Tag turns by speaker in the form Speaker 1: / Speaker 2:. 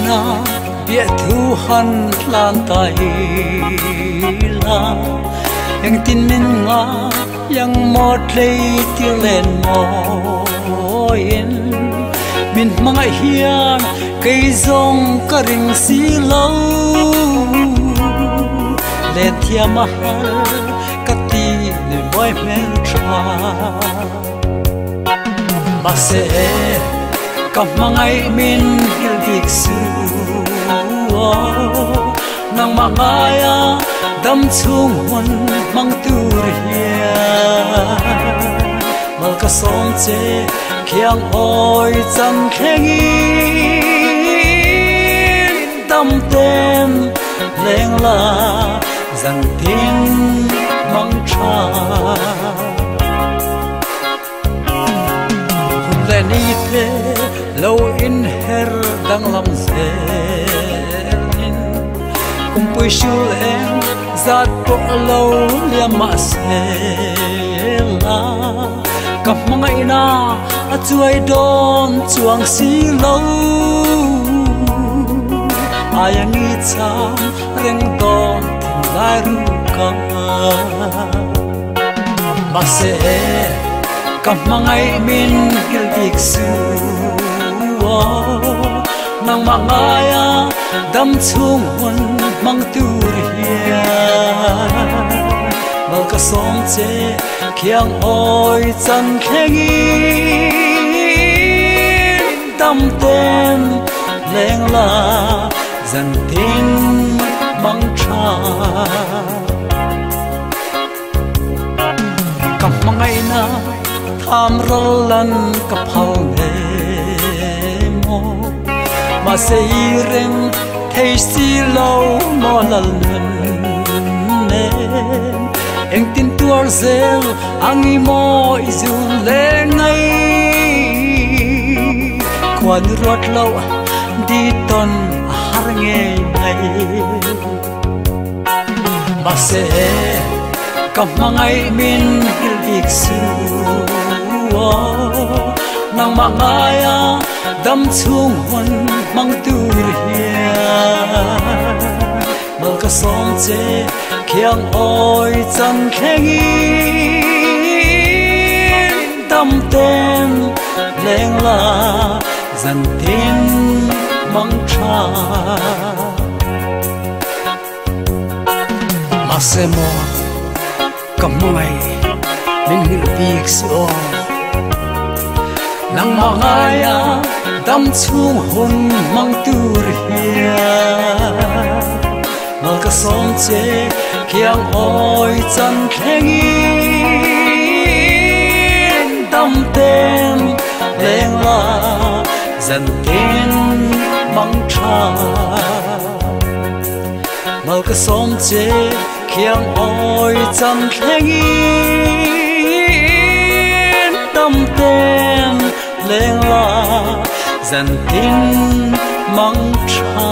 Speaker 1: na bia thu han lan tai la yang tin min nga yang một lei tiêu lên moin min mga hian cây rong ka ring si lo le thia mahal ka ti le boy men tra ma se ka mangai min hil dik su nang mangaya dam chung hun mang tur hia mal ka som che khiang oi chan khengi dam tem leng la dang tin mang cha hun le ni pe lo in her dang lam se kum pui shul em zat po lo lia ma se la kap mangai na a chuai don chuang si lo ayangi cham reng don lai ru ka ma se kap mangai min hil dik su nang mangaya dam chung hun mang tur hia mal ka som che khiang oi chan khengi dam tem leng la dần tin mang cha cặp mangai na tham rolan cặp hau ne mo mà say reng thấy si lâu mo lal ne em tin tuar zel angi mo izun le ngai quan rót lâu đi ton har nghe ngay mà sẽ cầm mangai min hil dik su nang mangaya dam chung hun mang tur hia mal ka som che khiang oi chan khengi dam tem leng la dần tin mang cha mà se mo cầm mai min hil dik su nang mangaya dam chung hun mang tur hia mal ka som che khiang oi chan khengi dam tem leng la dần tin mang cha mal ka som che khiang oi chan khengi dam tem leng la dần tin mang cha